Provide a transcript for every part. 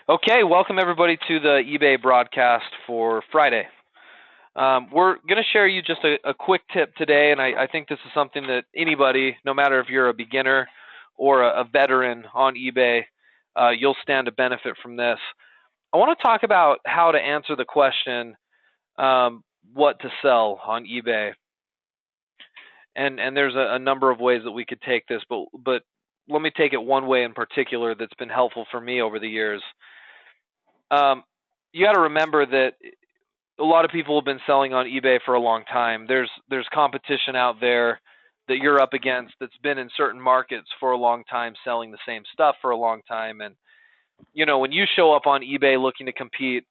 Okay, welcome everybody to the eBay broadcast for Friday. We're going to share you just a quick tip today, and I think this is something that anybody, no matter if you're a beginner or a veteran on eBay, you'll stand to benefit from this. I want to talk about how to answer the question, what to sell on eBay. And there's a number of ways that we could take this, but let me take it one way in particular that's been helpful for me over the years. You got to remember that a lot of people have been selling on eBay for a long time. There's competition out there that you're up against that's been in certain markets for a long time, selling the same stuff for a long time. And when you show up on eBay looking to compete,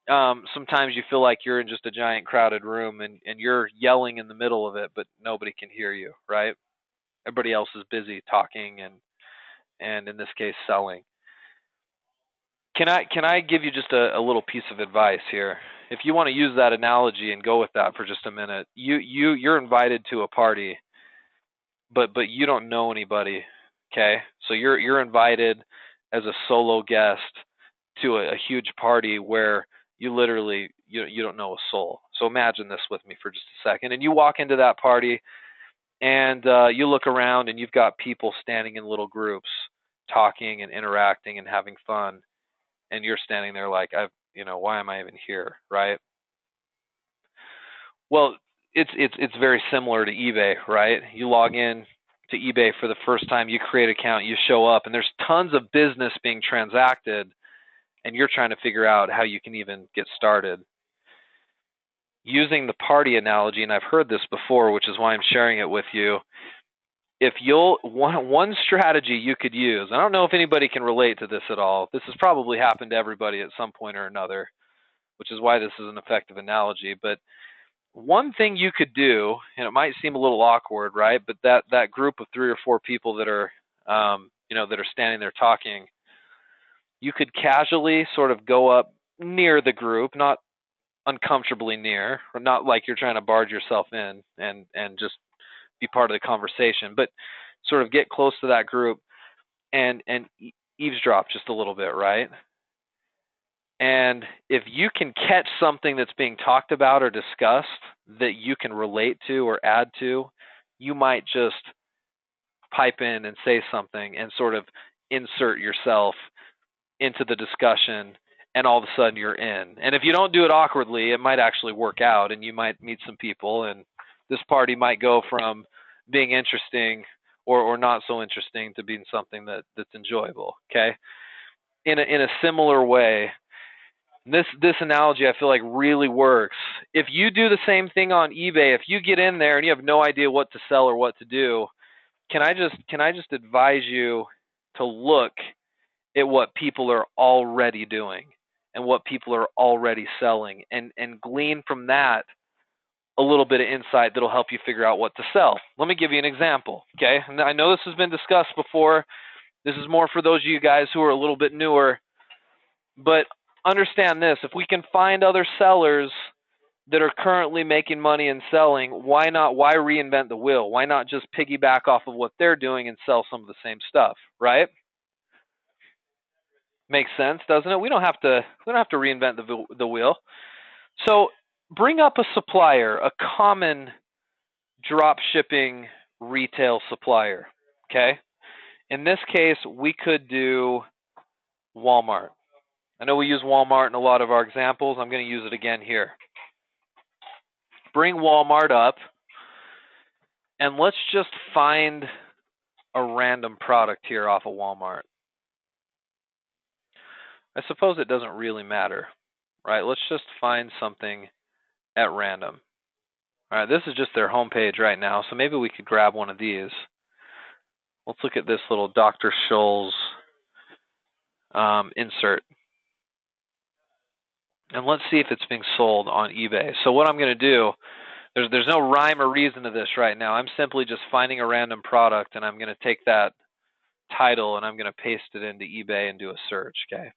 sometimes you feel like you're in just a giant crowded room and you're yelling in the middle of it, but nobody can hear you, right? Everybody else is busy talking and in this case selling. Can I give you just a little piece of advice here? If you want to use that analogy and go with that for just a minute, you're invited to a party, but you don't know anybody, okay? So you're invited as a solo guest to a huge party where you literally you don't know a soul. So imagine this with me for just a second, and you walk into that party and you look around and you've got people standing in little groups, talking and interacting and having fun, and you're standing there like why am I even here, right? Well, it's very similar to eBay, right? You log in to eBay for the first time, you create an account, you show up, and there's tons of business being transacted, and you're trying to figure out how you can even get started. Using the party analogy, and I've heard this before, which is why I'm sharing it with you. If you'll one strategy you could use, I don't know if anybody can relate to this at all. This has probably happened to everybody at some point or another, which is why this is an effective analogy. But one thing you could do, and it might seem a little awkward, right? But that group of 3 or 4 people that are that are standing there talking, you could casually sort of go up near the group, not uncomfortably near, or not like you're trying to barge yourself in and just be part of the conversation, but sort of get close to that group and eavesdrop just a little bit, right? And if you can catch something that's being talked about or discussed that you can relate to or add to, you might just pipe in and say something and sort of insert yourself into the discussion, and all of a sudden you're in. And if you don't do it awkwardly, it might actually work out and you might meet some people, and this party might go from being interesting or not so interesting to being something that's enjoyable, okay? In a similar way, this analogy I feel like really works. If you do the same thing on eBay, if you get in there and you have no idea what to sell or what to do, can I just advise you to look at what people are already doing and what people are already selling, and glean from that a little bit of insight that'll help you figure out what to sell. Let me give you an example, okay? And I know this has been discussed before. This is more for those of you guys who are a little bit newer, but understand this: if we can find other sellers that are currently making money and selling, why not? Why reinvent the wheel? Why not just piggyback off of what they're doing and sell some of the same stuff, right? Makes sense, doesn't it? We don't have to reinvent the wheel. So bring up a supplier, a common drop shipping retail supplier, okay? In this case, we could do Walmart. I know we use Walmart in a lot of our examples. I'm going to use it again here. Bring Walmart up, and let's just find a random product here off of Walmart. I suppose it doesn't really matter, right? Let's just find something at random. All right, this is just their homepage right now, so maybe we could grab one of these. Let's look at this little Dr. Scholl's insert. And let's see if it's being sold on eBay. So what I'm going to do, there's no rhyme or reason to this right now. I'm simply just finding a random product, and I'm going to take that title and I'm going to paste it into eBay and do a search, okay?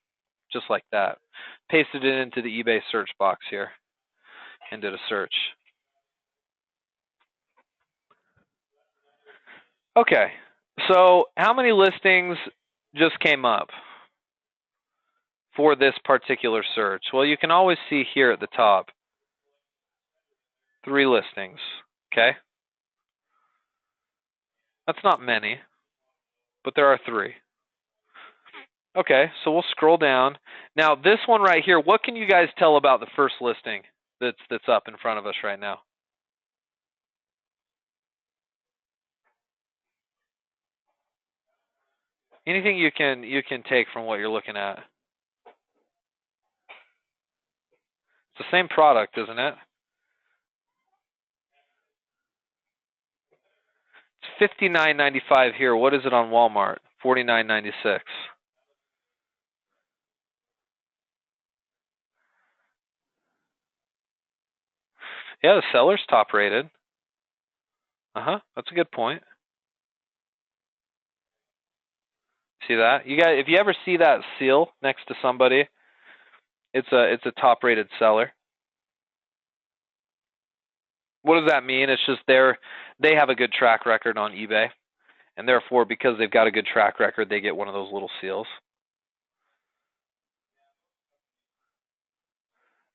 Just like that. Pasted it into the eBay search box here and did a search. Okay, so how many listings just came up? for this particular search? Well, you can always see here at the top, 3 listings, okay? That's not many, but there are 3. Okay, so we'll scroll down. Now, this one right here, what can you guys tell about the first listing that's up in front of us right now? Anything you can take from what you're looking at? It's the same product, isn't it? It's $59.95 here. What is it on Walmart? $49.96. Yeah, the seller's top rated. That's a good point. See that? You guys, if you ever see that seal next to somebody, it's a top rated seller. What does that mean? It's just they have a good track record on eBay, and therefore, because they've got a good track record, they get one of those little seals.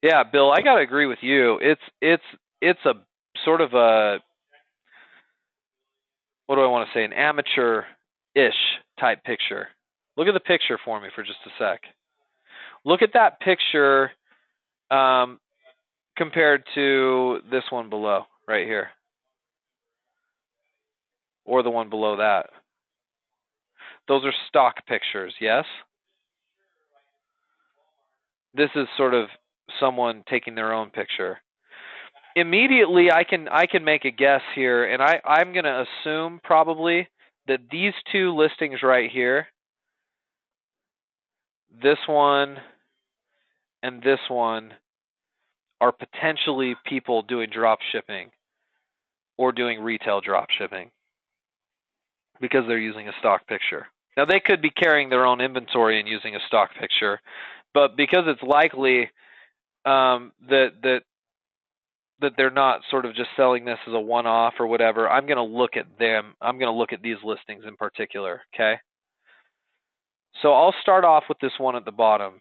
Yeah, Bill, I gotta agree with you. It's a sort of a, what do I want to say, an amateur-ish type picture. Look at the picture for me for just a sec. Look at that picture compared to this one below, right here, or the one below that. Those are stock pictures, yes? This is sort of someone taking their own picture. Immediately, I can make a guess here, and I'm going to assume probably that these 2 listings right here, this one and this one, are potentially people doing drop shipping or doing retail drop shipping because they're using a stock picture. Now, they could be carrying their own inventory and using a stock picture, but because it's likely that they're not sort of just selling this as a one-off or whatever, I'm going to look at them. I'm going to look at these listings in particular, okay? So I'll start off with this one at the bottom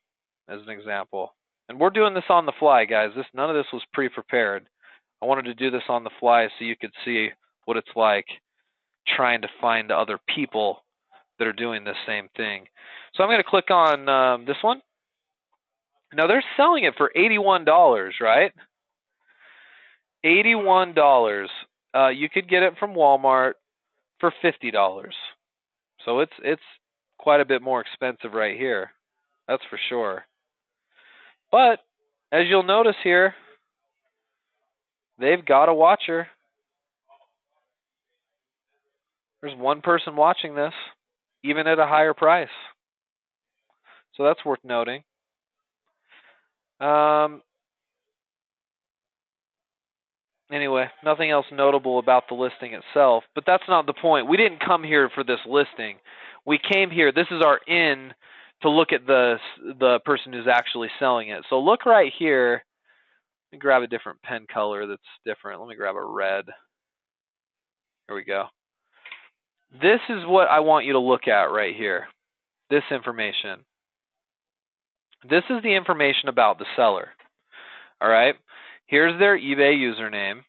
as an example. And we're doing this on the fly, guys. None of this was pre-prepared. I wanted to do this on the fly so you could see what it's like trying to find other people that are doing the same thing. So I'm going to click on this one. Now, they're selling it for $81, right? $81. You could get it from Walmart for $50. So it's quite a bit more expensive right here. That's for sure. But as you'll notice here, they've got a watcher. There's one person watching this, even at a higher price. So that's worth noting. Anyway, nothing else notable about the listing itself, but that's not the point. We didn't come here for this listing. We came here, this is our in to look at the person who's actually selling it. So look right here. Let me grab a different pen color that's different. Let me grab a red. Here we go. This is what I want you to look at right here. This information. This is the information about the seller. All right. Here's their eBay username.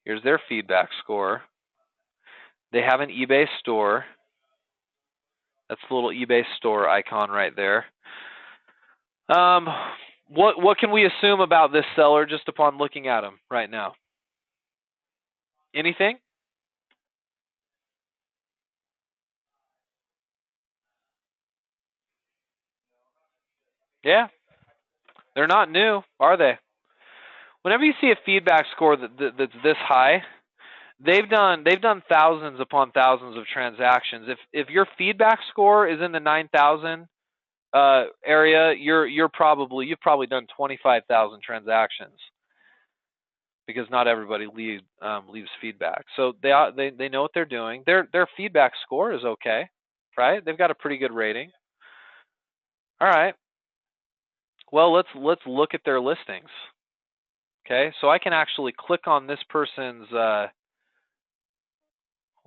Here's their feedback score. They have an eBay store. That's the little eBay store icon right there. What can we assume about this seller just upon looking at him right now? Anything? Yeah. They're not new, are they? Whenever you see a feedback score that's this high, they've done thousands upon thousands of transactions. If your feedback score is in the 9,000 area, you've probably done 25,000 transactions, because not everybody leaves feedback. So they know what they're doing. Their feedback score is okay, right? They've got a pretty good rating. All right. Well, let's look at their listings. Okay, so I can actually click on this person's. Hold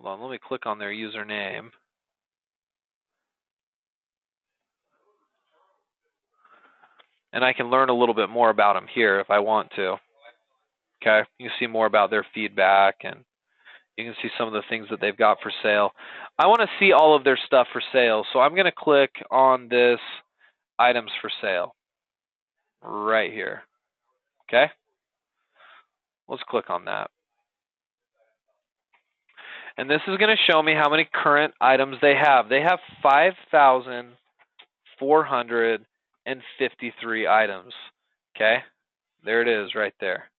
on, let me click on their username. And I can learn a little bit more about them here if I want to. Okay, you can see more about their feedback, and you can see some of the things that they've got for sale. I want to see all of their stuff for sale, so I'm going to click on this items for sale right here. Okay, let's click on that. And this is going to show me how many current items they have. They have 5,453 items. Okay, there it is right there.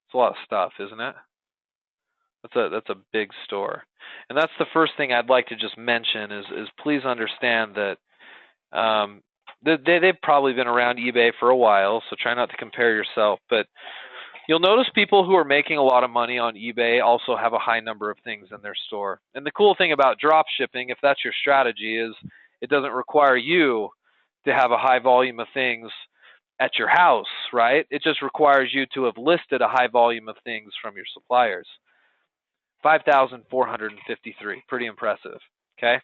It's a lot of stuff, isn't it? That's a big store. And that's the first thing I'd like to just mention is please understand that they've probably been around eBay for a while, so try not to compare yourself. But you'll notice people who are making a lot of money on eBay also have a high number of things in their store. And the cool thing about drop shipping, if that's your strategy, is it doesn't require you to have a high volume of things at your house, right? It just requires you to have listed a high volume of things from your suppliers. 5,453, pretty impressive, okay?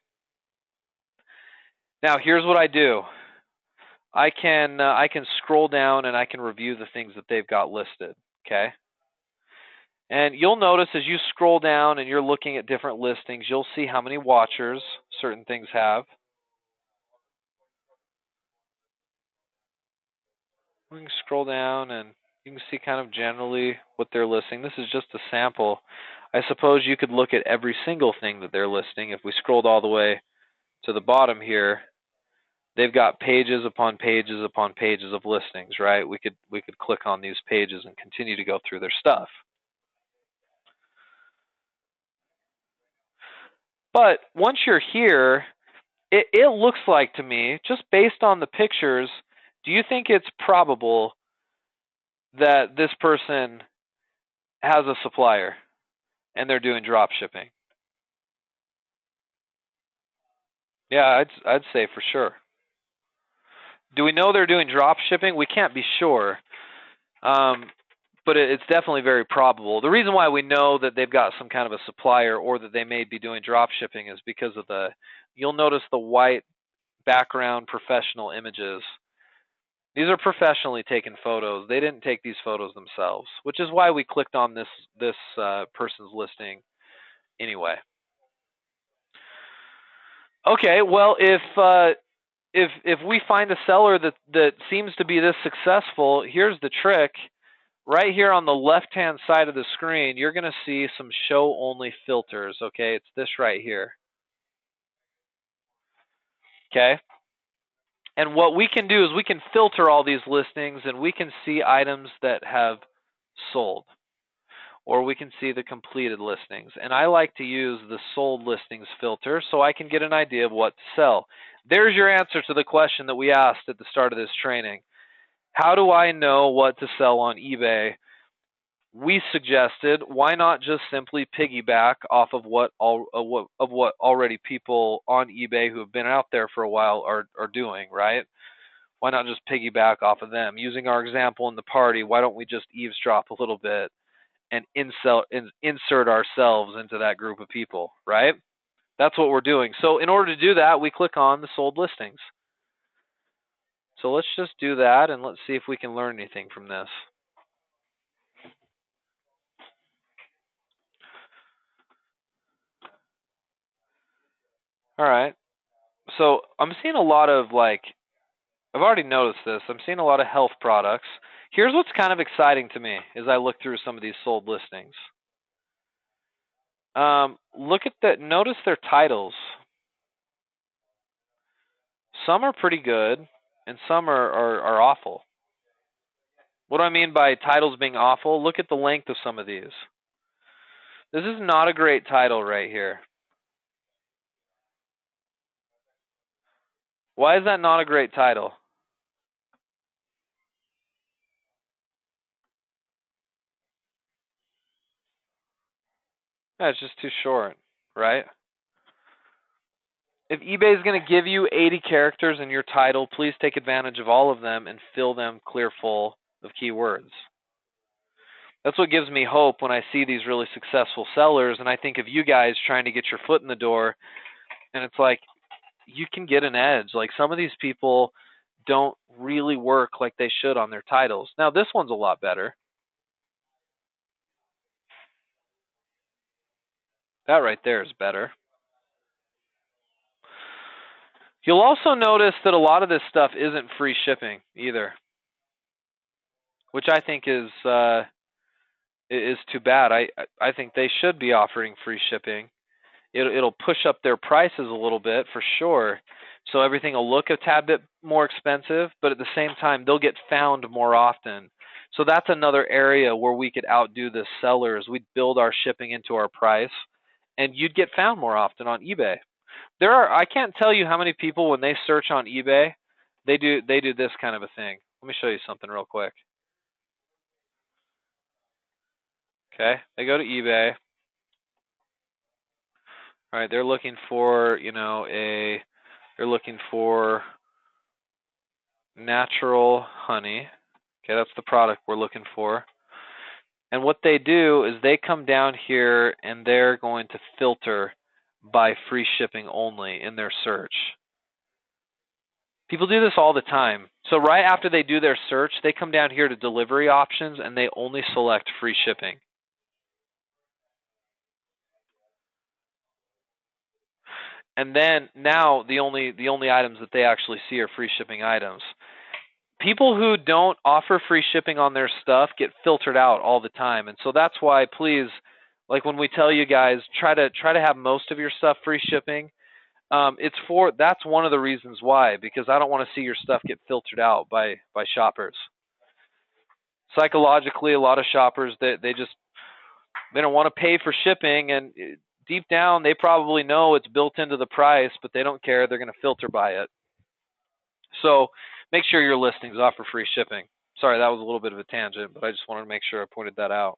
Now here's what I do. I can scroll down and I can review the things that they've got listed, okay? And you'll notice as you scroll down and you're looking at different listings, you'll see how many watchers certain things have. We can scroll down and you can see kind of generally what they're listing. This is just a sample. I suppose you could look at every single thing that they're listing. If we scrolled all the way to the bottom here, they've got pages upon pages upon pages of listings, right? We could click on these pages and continue to go through their stuff. But once you're here, it looks like to me, just based on the pictures, do you think it's probable that this person has a supplier and they're doing drop shipping? Yeah, I'd say for sure. Do we know they're doing drop shipping? We can't be sure, but it's definitely very probable. The reason why we know that they've got some kind of a supplier or that they may be doing drop shipping is because of you'll notice the white background professional images. These are professionally taken photos. They didn't take these photos themselves, which is why we clicked on this person's listing anyway. Okay, well, if we find a seller that seems to be this successful, here's the trick. Right here on the left-hand side of the screen, you're going to see some show-only filters. Okay, it's this right here. Okay, and what we can do is we can filter all these listings, and we can see items that have sold, or we can see the completed listings. And I like to use the sold listings filter so I can get an idea of what to sell. There's your answer to the question that we asked at the start of this training. How do I know what to sell on eBay? We suggested, why not just simply piggyback off of what already people on eBay who have been out there for a while are doing, right? Why not just piggyback off of them? Using our example in the party, why don't we just eavesdrop a little bit and insert ourselves into that group of people, right? That's what we're doing. So in order to do that, we click on the sold listings. So let's just do that, and let's see if we can learn anything from this. All right. So I'm seeing a lot of I've already noticed this. I'm seeing a lot of health products. Here's what's kind of exciting to me as I look through some of these sold listings. Look at that. Notice their titles. Some are pretty good, and some are awful. What do I mean by titles being awful? Look at the length of some of these. This is not a great title right here. Why is that not a great title? Yeah, it's just too short, right? If eBay is going to give you 80 characters in your title, please take advantage of all of them and fill them clear full of keywords. That's what gives me hope when I see these really successful sellers, and I think of you guys trying to get your foot in the door, and it's like, you can get an edge. Like, some of these people don't really work like they should on their titles. Now, this one's a lot better. That right there is better. You'll also notice that a lot of this stuff isn't free shipping either, which I think is too bad. I think they should be offering free shipping. It'll push up their prices a little bit for sure. So everything will look a tad bit more expensive, but at the same time, they'll get found more often. So that's another area where we could outdo the sellers. We'd build our shipping into our price, and you'd get found more often on eBay. I can't tell you how many people when they search on eBay, they do this kind of a thing. Let me show you something real quick. Okay, they go to eBay. All right, they're looking for, they're looking for natural honey. Okay, that's the product we're looking for. And what they do is they come down here and they're going to filter by free shipping only in their search. People do this all the time. So right after they do their search, they come down here to delivery options and they only select free shipping. And then now the only items that they actually see are free shipping items. People who don't offer free shipping on their stuff get filtered out all the time. And so that's why, please, like when we tell you guys, try to have most of your stuff free shipping. That's one of the reasons why, because I don't want to see your stuff get filtered out by shoppers. Psychologically, a lot of shoppers they don't want to pay for shipping, and deep down they probably know it's built into the price, but they don't care. They're going to filter by it. So make sure your listings offer free shipping. Sorry, that was a little bit of a tangent, but I just wanted to make sure I pointed that out.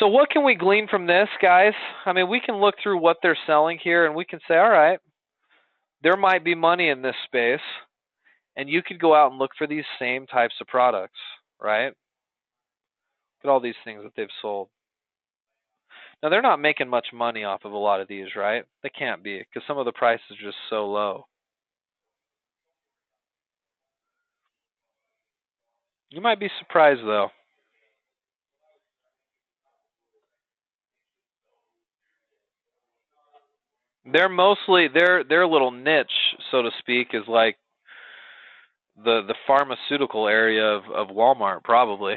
So what can we glean from this, guys? I mean, we can look through what they're selling here, and we can say, all right, there might be money in this space, and you could go out and look for these same types of products, right? Look at all these things that they've sold. Now, they're not making much money off of a lot of these, right? They can't be, because some of the prices are just so low. You might be surprised, though. They're mostly their little niche, so to speak, is like the pharmaceutical area of Walmart, probably.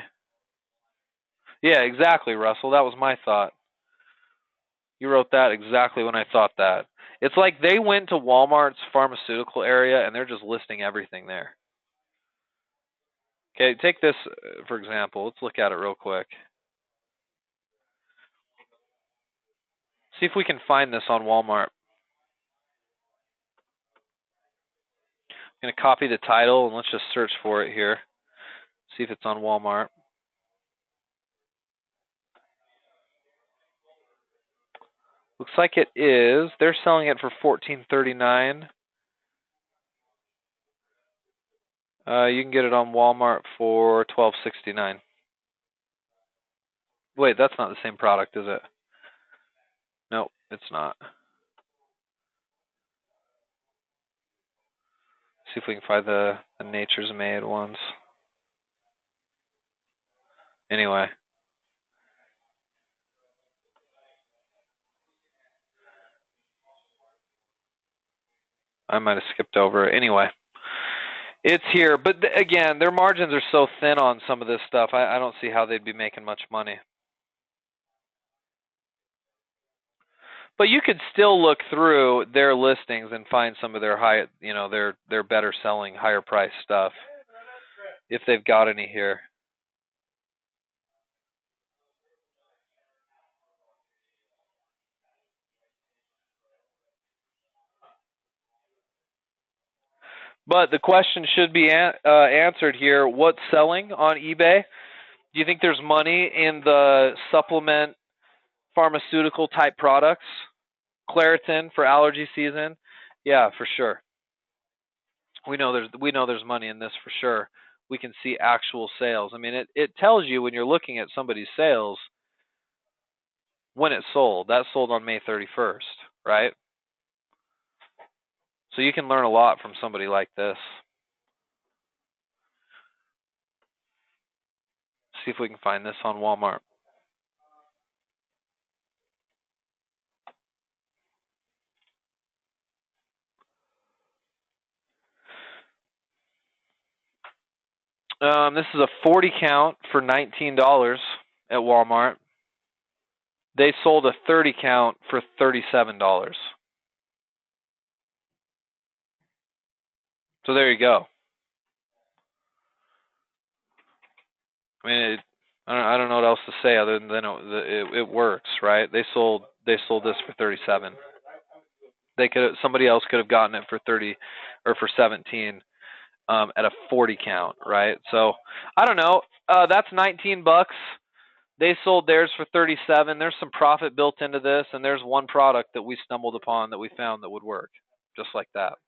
Yeah, exactly, Russell. That was my thought. You wrote that exactly when I thought that. It's like they went to Walmart's pharmaceutical area and they're just listing everything there. Okay, take this for example. Let's look at it real quick. See if we can find this on Walmart. I'm going to copy the title and let's just search for it here. See if it's on Walmart. Looks like it is. They're selling it for $14.39. You can get it on Walmart for $12.69. Wait, that's not the same product, is it? No, it's not. See if we can find the Nature's Made ones. Anyway. I might have skipped over it. Anyway. It's here. But again, their margins are so thin on some of this stuff. I don't see how they'd be making much money. But you could still look through their listings and find some of their high, their better selling, higher price stuff if they've got any here. But the question should be answered here. What's selling on eBay? Do you think there's money in the supplement pharmaceutical type products? Claritin for allergy season? Yeah, for sure. We know there's money in this for sure. We can see actual sales. I mean, it tells you when you're looking at somebody's sales when it sold. That sold on May 31st, right? So you can learn a lot from somebody like this. See if we can find this on Walmart. This is a 40 count for $19 at Walmart. They sold a 30 count for $37. So there you go. I mean, I don't know what else to say other than it works, right? They sold this for 37. Somebody else could have gotten it for 30 or for 17 at a 40 count, right? So I don't know. That's $19. They sold theirs for 37. There's some profit built into this, and there's one product that we stumbled upon that we found that would work, just like that.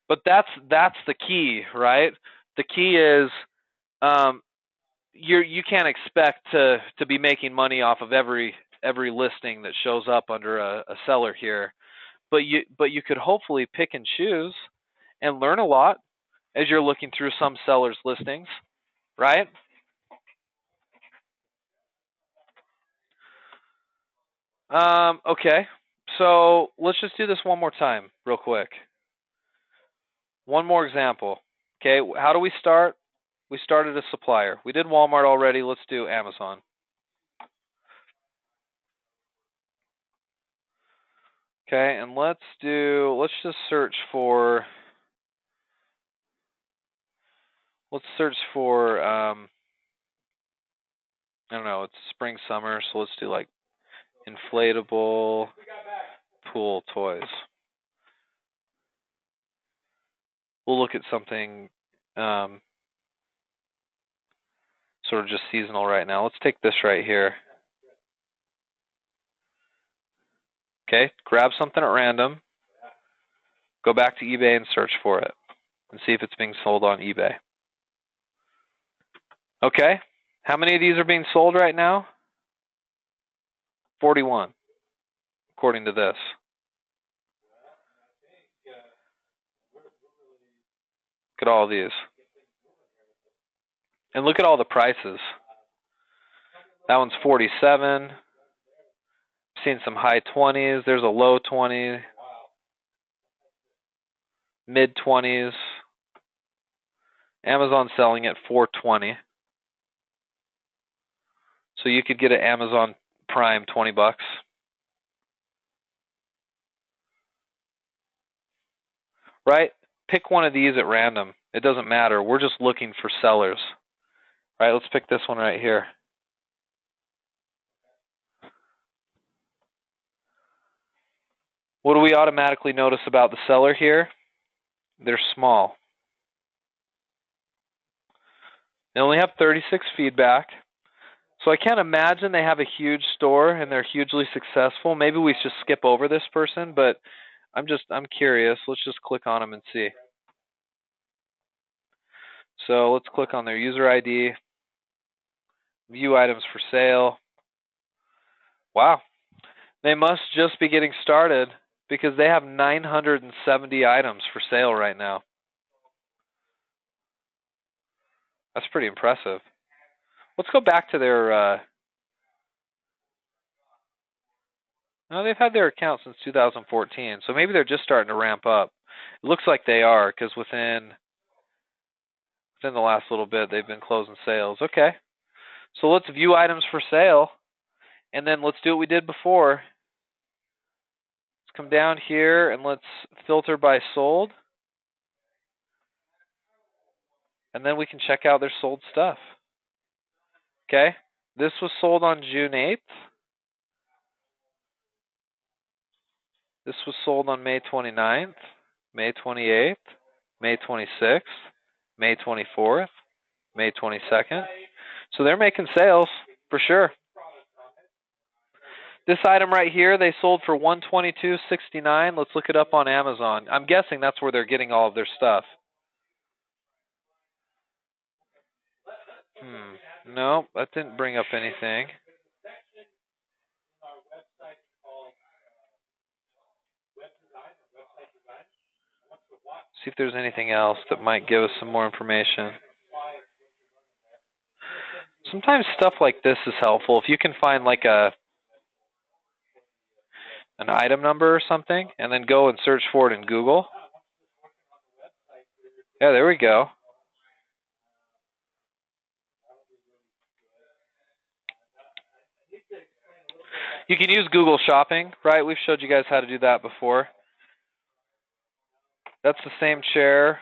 But that's the key, right? The key is you can't expect to be making money off of every listing that shows up under a seller here, but you could hopefully pick and choose and learn a lot as you're looking through some sellers' listings, right? Okay, so let's just do this one more time real quick. One more example. Okay, how do we start? We started a supplier. We did Walmart already. Let's do Amazon. Okay, and let's just search for, I don't know, it's spring, summer, so let's do like inflatable pool toys. We'll look at something sort of just seasonal right now. Let's take this right here. Okay, grab something at random, go back to eBay and search for it, and see if it's being sold on eBay. Okay, how many of these are being sold right now? 41, according to this. Look at all these. And look at all the prices. That one's 47. Seen some high 20s. There's a low 20, mid 20s. Amazon selling at 420. So you could get an Amazon Prime $20. Right? Pick one of these at random. It doesn't matter. We're just looking for sellers. Right? Let's pick this one right here. What do we automatically notice about the seller here? They're small. They only have 36 feedback. So I can't imagine they have a huge store and they're hugely successful. Maybe we should skip over this person, but I'm curious. Let's just click on them and see. So let's click on their user ID, view items for sale. Wow. They must just be getting started because they have 970 items for sale right now. That's pretty impressive. Let's go back to their, no, they've had their account since 2014, so maybe they're just starting to ramp up. It looks like they are, because within the last little bit, they've been closing sales. Okay, so let's view items for sale, and then let's do what we did before. Let's come down here, and let's filter by sold, and then we can check out their sold stuff. Okay, this was sold on June 8th. This was sold on May 29th, May 28th, May 26th, May 24th, May 22nd. So they're making sales for sure. This item right here, they sold for $122.69. Let's look it up on Amazon. I'm guessing that's where they're getting all of their stuff. No, that didn't bring up anything. See if there's anything else that might give us some more information. Sometimes stuff like this is helpful. If you can find like an item number or something, and then go and search for it in Google. Yeah, there we go. You can use Google Shopping, right? We've showed you guys how to do that before. That's the same chair.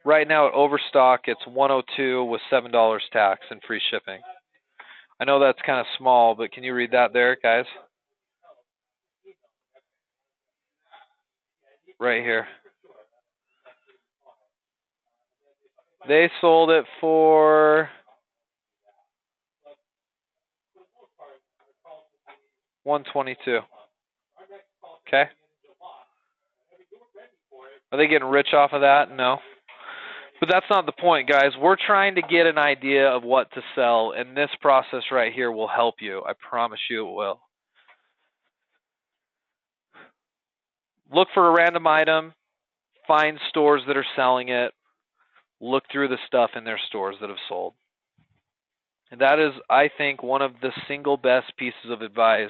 Right now at Overstock, it's $102 with $7 tax and free shipping. I know that's kind of small, but can you read that there, guys? Right here. They sold it for $122. Okay. Are they getting rich off of that? No. But that's not the point, guys. We're trying to get an idea of what to sell, and this process right here will help you. I promise you it will. Look for a random item, find stores that are selling it, look through the stuff in their stores that have sold. And that is, I think, one of the single best pieces of advice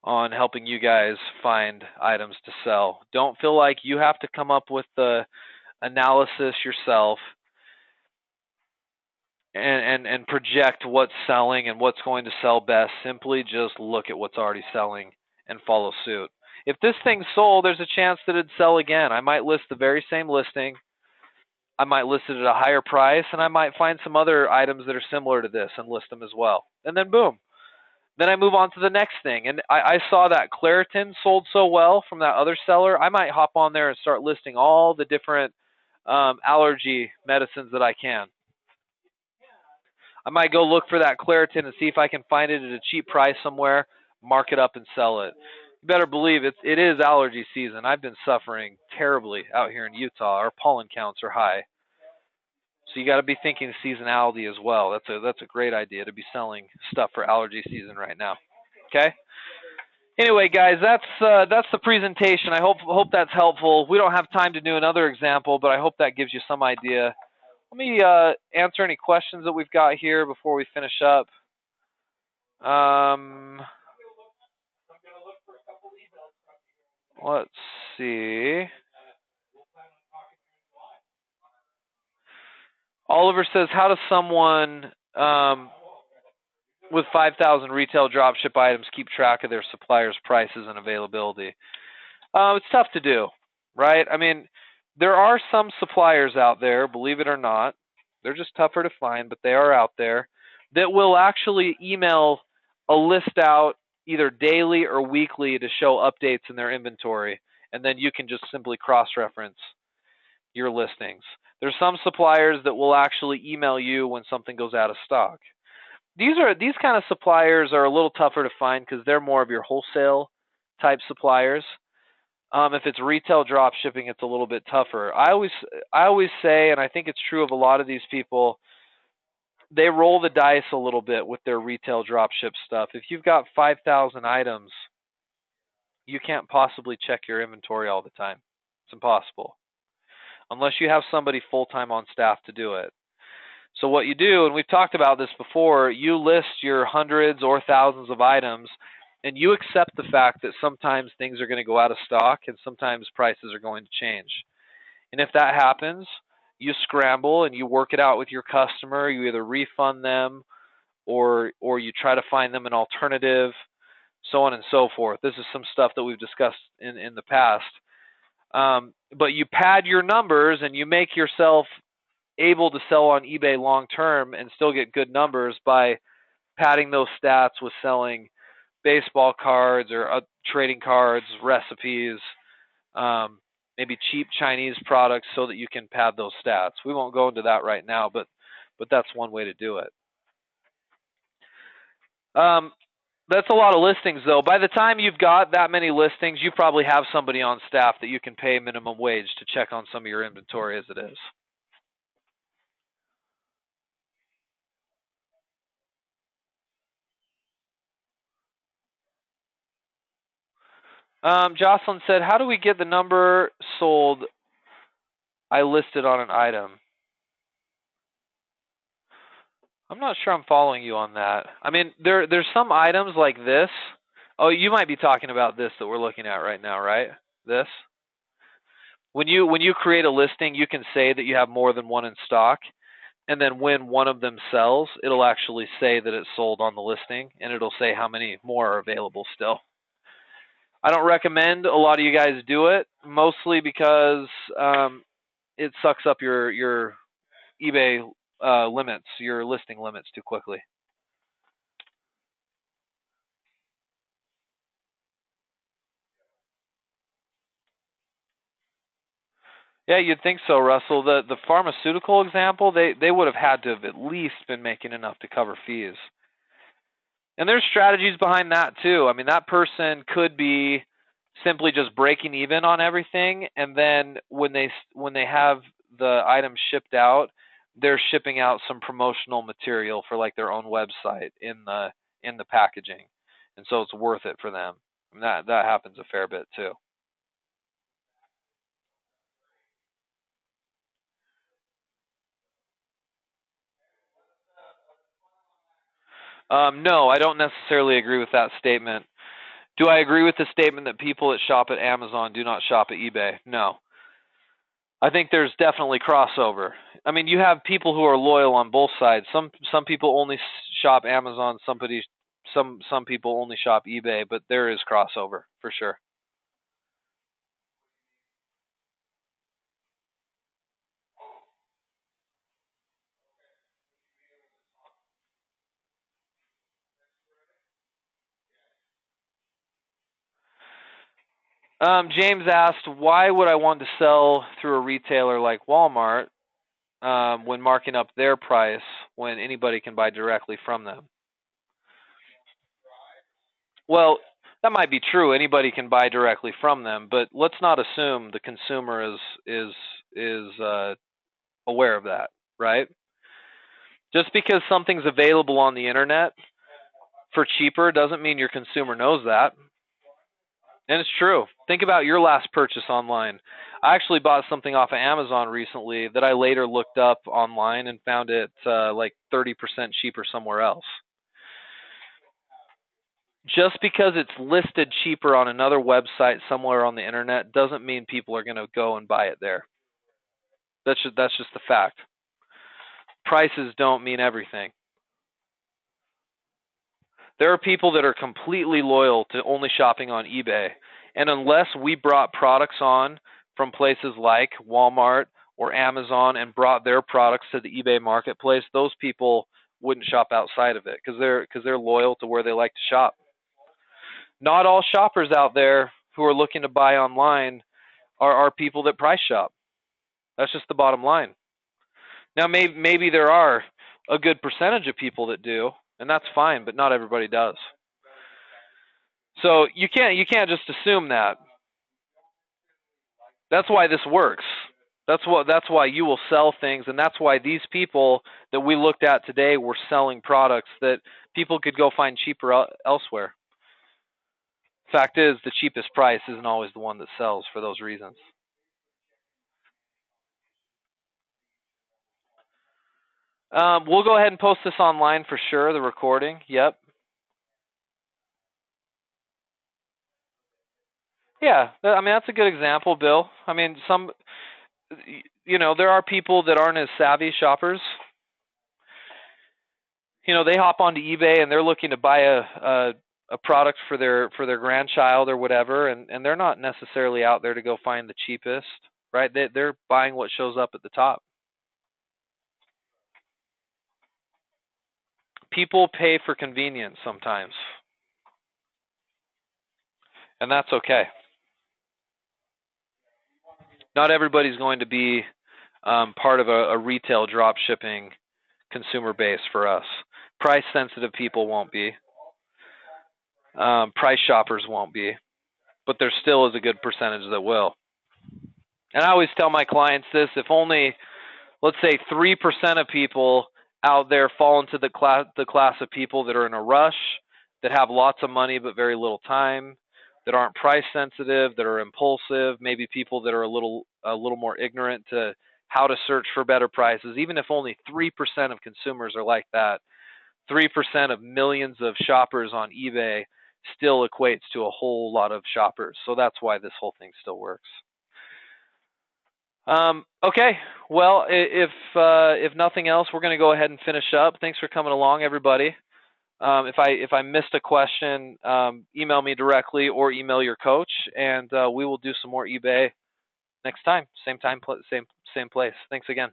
on helping you guys find items to sell. Don't feel like you have to come up with the analysis yourself and project what's selling and what's going to sell best. Simply just look at what's already selling and follow suit. If this thing's sold, there's a chance that it'd sell again. I might list the very same listing. I might list it at a higher price, and I might find some other items that are similar to this and list them as well. And then boom. Then I move on to the next thing. And I saw that Claritin sold so well from that other seller. I might hop on there and start listing all the different allergy medicines that I can. I might go look for that Claritin and see if I can find it at a cheap price somewhere, mark it up and sell it. You better believe it is allergy season. I've been suffering terribly out here in Utah. Our pollen counts are high. So you got to be thinking seasonality as well. That's a great idea to be selling stuff for allergy season right now. Okay? Anyway, guys, that's the presentation. I hope that's helpful. We don't have time to do another example, but I hope that gives you some idea. Let me answer any questions that we've got here before we finish up. Let's see. Oliver says, how does someone with 5,000 retail dropship items keep track of their suppliers' prices and availability? It's tough to do, right? I mean, there are some suppliers out there, believe it or not. They're just tougher to find, but they are out there that will actually email a list out either daily or weekly to show updates in their inventory, and then you can just simply cross-reference your listings. There's some suppliers that will actually email you when something goes out of stock. These kind of suppliers are a little tougher to find because they're more of your wholesale type suppliers. If it's retail drop shipping, it's a little bit tougher. I always say, and I think it's true of a lot of these people, they roll the dice a little bit with their retail drop ship stuff. If you've got 5,000 items, you can't possibly check your inventory all the time. It's impossible. Unless you have somebody full-time on staff to do it. So what you do, and we've talked about this before, you list your hundreds or thousands of items, and you accept the fact that sometimes things are going to go out of stock and sometimes prices are going to change. And if that happens, you scramble and you work it out with your customer. You either refund them or you try to find them an alternative, so on and so forth. This is some stuff that we've discussed in the past. But you pad your numbers and you make yourself able to sell on eBay long term and still get good numbers by padding those stats with selling baseball cards or trading cards, recipes, maybe cheap Chinese products so that you can pad those stats. We won't go into that right now, but that's one way to do it. That's a lot of listings, though. By the time you've got that many listings, you probably have somebody on staff that you can pay minimum wage to check on some of your inventory as it is. Jocelyn said, how do we get the number sold I listed on an item? I'm not sure I'm following you on that. I mean, there's some items like this. Oh, you might be talking about this that we're looking at right now, right? This. When you create a listing, you can say that you have more than one in stock, and then when one of them sells, it'll actually say that it's sold on the listing, and it'll say how many more are available still. I don't recommend a lot of you guys do it, mostly because it sucks up your eBay limits, your listing limits too quickly. Yeah, you'd think so, Russell. The pharmaceutical example, they would have had to have at least been making enough to cover fees. And there's strategies behind that too. I mean, that person could be simply just breaking even on everything, and then when they have the items shipped out, they're shipping out some promotional material for like their own website in the packaging, and so it's worth it for them. And that happens a fair bit too. No, I don't necessarily agree with that statement. Do I agree with the statement that people that shop at Amazon do not shop at eBay? No. I think there's definitely crossover. I mean, you have people who are loyal on both sides. Some people only shop Amazon, some people only shop eBay, but there is crossover for sure. James asked, why would I want to sell through a retailer like Walmart when marking up their price when anybody can buy directly from them? Well, that might be true. Anybody can buy directly from them, but let's not assume the consumer is aware of that, right? Just because something's available on the internet for cheaper doesn't mean your consumer knows that. And it's true. Think about your last purchase online. I actually bought something off of Amazon recently that I later looked up online and found it like 30% cheaper somewhere else. Just because it's listed cheaper on another website somewhere on the internet doesn't mean people are going to go and buy it there. That's just the fact. Prices don't mean everything. There are people that are completely loyal to only shopping on eBay. And unless we brought products on from places like Walmart or Amazon and brought their products to the eBay marketplace, those people wouldn't shop outside of it because they're loyal to where they like to shop. Not all shoppers out there who are looking to buy online are people that price shop. That's just the bottom line. Now, maybe there are a good percentage of people that do, and that's fine, but not everybody does. So you can't just assume that. That's why this works. That's why you will sell things, and that's why these people that we looked at today were selling products that people could go find cheaper elsewhere. Fact is, the cheapest price isn't always the one that sells for those reasons. We'll go ahead and post this online for sure. The recording. Yep. Yeah. I mean, that's a good example, Bill. I mean, there are people that aren't as savvy shoppers. They hop onto eBay and they're looking to buy a product for their grandchild or whatever, and they're not necessarily out there to go find the cheapest, right? They're buying what shows up at the top. People pay for convenience sometimes, and that's okay. Not everybody's going to be part of a retail drop shipping consumer base for us. Price sensitive people won't be. Price shoppers won't be, but there still is a good percentage that will. And I always tell my clients this: if only, let's say, 3% of people out there fall into the class of people that are in a rush, that have lots of money but very little time, that aren't price sensitive, that are impulsive, maybe people that are a little more ignorant to how to search for better prices. Even if only 3% of consumers are like that, 3% of millions of shoppers on eBay still equates to a whole lot of shoppers. So that's why this whole thing still works. Okay, well, if nothing else, we're going to go ahead and finish up. Thanks for coming along, everybody. If I missed a question, email me directly or email your coach, and we will do some more eBay next time. Same time, same place. Thanks again.